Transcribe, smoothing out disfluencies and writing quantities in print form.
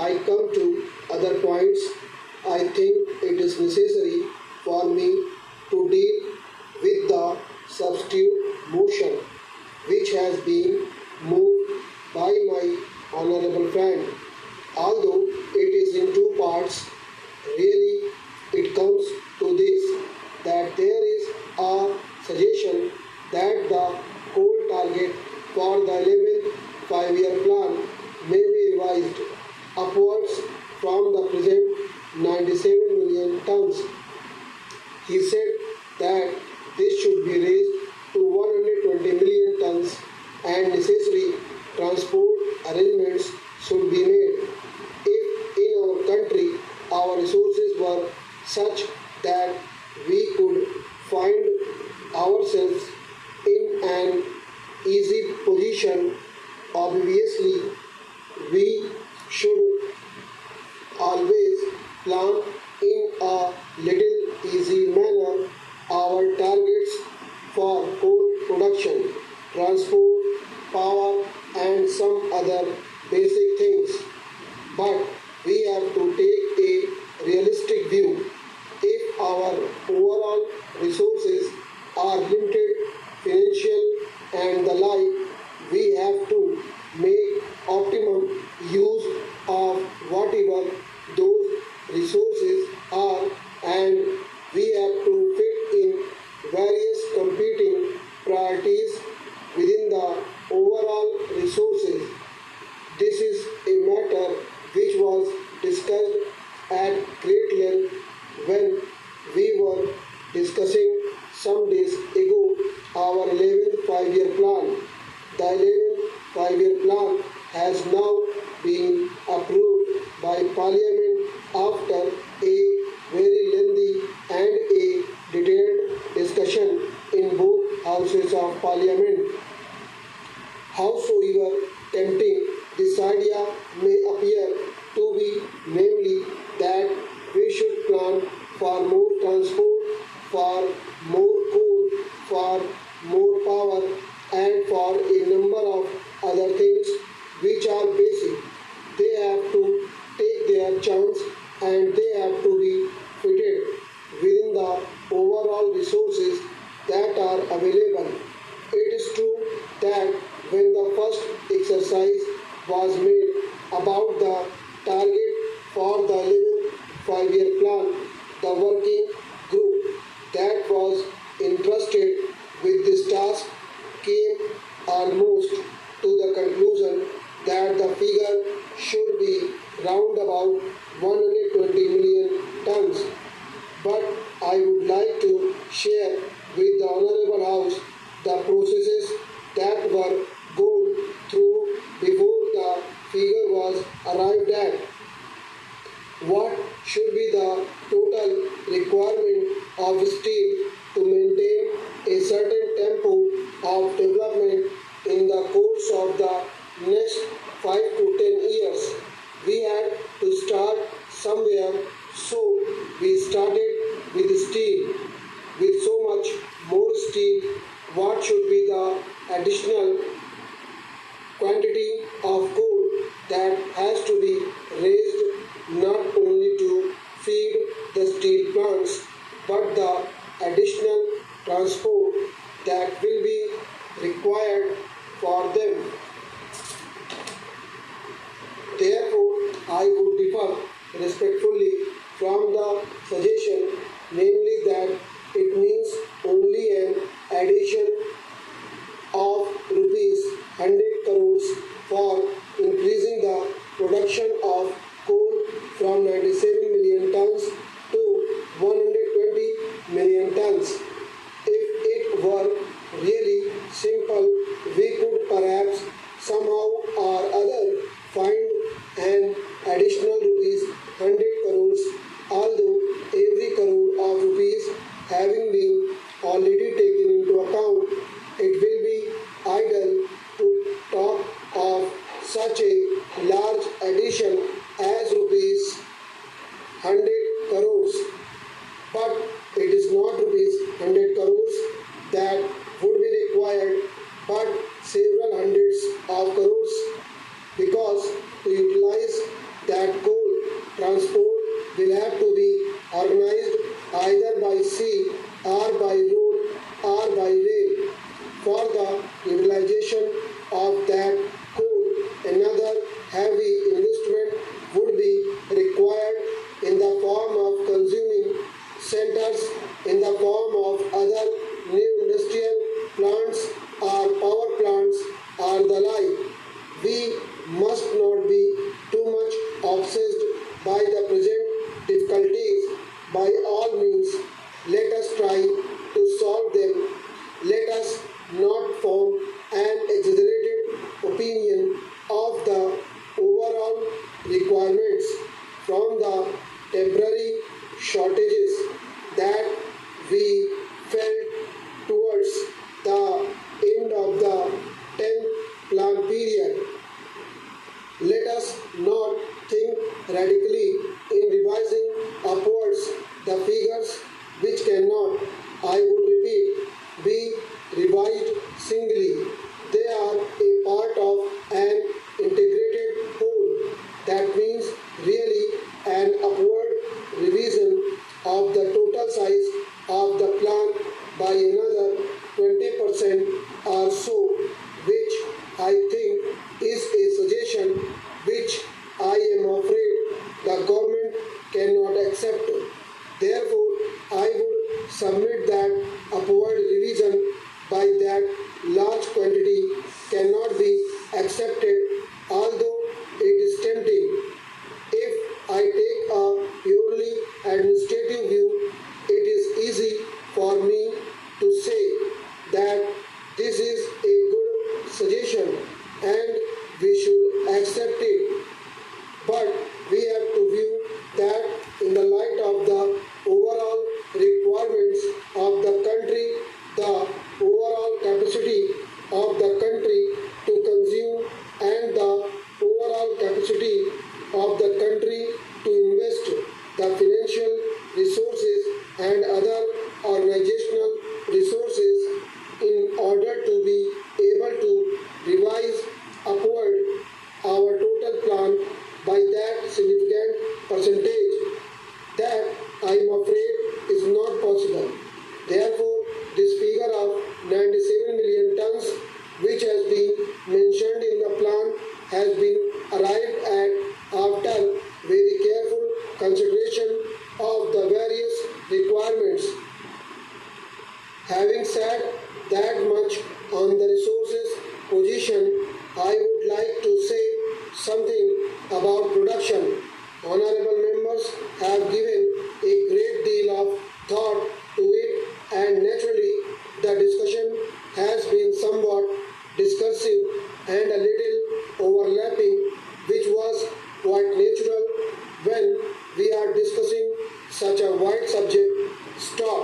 I come to other points, I think it is necessary for me to deal with the substitute motion which has been moved by my honorable friend. Although it is in two parts, really it comes to this that there is a suggestion that the coal target for the 11th 5-year plan may be revised upwards from the present 97 million tons. He said that this should be raised to 120 million tons and necessary transport arrangements should be made. If in our country our resources were such that we could find ourselves in an easy position, obviously we should always plan in a little easy manner our targets for coal production, transport, power and some other basic things. But we have to take a realistic view. If our overall resources are limited, financial and the like, we have to make optimum use of whatever those resources are, and we have to fit in various competing priorities within the overall resources. This is a matter which was discussed at great length when we were discussing some days ago our 11th 5-year plan. The 11th 5-year plan has now been approved by Parliament after a very lengthy and a detailed discussion in both houses of Parliament. Howsoever tempting this idea may appear to be, namely that we should plan for more transport, for more coal, for more power, and for a number of other things which are basic. They have to take their chance and they have to be fitted within the overall resources that are available. It is true that when the first exercise was made about the target for the 11th 5-year plan, the working group that was entrusted with this task came almost to the conclusion that the figure should be round about 120 million tons. But I would like to share with the Honorable House the processes that were gone through before the figure was arrived at. What should be the total requirement of steel to maintain a certain tempo of development in the course of the next 5 to 10 years? We had to start somewhere, so we started with steel. With so much more steel, what should be the additional quantity of coal that has to be raised not only to feed the steel plants but the additional transport that will be required for them. Therefore, I would differ respectfully from the suggestion, namely that it means only an addition of rupees 100 crores for increasing the production of coal from 97 million tons to 120 million tons. If it were really simple, we could perhaps somehow or other find an additional rupees 100 crores, although every crore of rupees having been already taken into account, it will be idle to talk of such a large addition as rupees 100 crores. But it is not rupees 100 crores that would be required, but several hundreds of crores, because to utilize that we must not be too much obsessed by the present difficulties. By all means, let us try to solve them. Let us not form an exaggerated opinion of the overall requirements from the temporary shortages that we felt towards the end of the 10th plan period. Let us not think radically in revising upwards the figures which cannot, I would repeat, be revised singly. They are a part of an integrated whole. That means really an upward revision of the total size of the plan by another 20% or so, which I think is a suggestion which I am afraid the government cannot accept. Therefore, I would submit that upward revision by that large quantity cannot be accepted, although it is tempting. If I take a purely administrative view, it is easy for me to say that this is a good suggestion and we should accept it. But we have to view that in the light of the overall requirements of the country, the overall capacity of the country to consume, and the overall capacity of the country to invest the financial resources and other organizational resources in order to be able to revise upward our total plan by that significant percentage. That I am afraid is not possible. Therefore, this figure of 97 million tons, which has been mentioned in the plan, has been arrived at after very careful consideration of the various requirements. Having said that much on the resources position, I would like to say something about production. Honorable members have given a great deal of thought to it, and naturally the discussion has been somewhat discursive and a little overlapping, which was quite natural when we are discussing such a wide subject. Stop.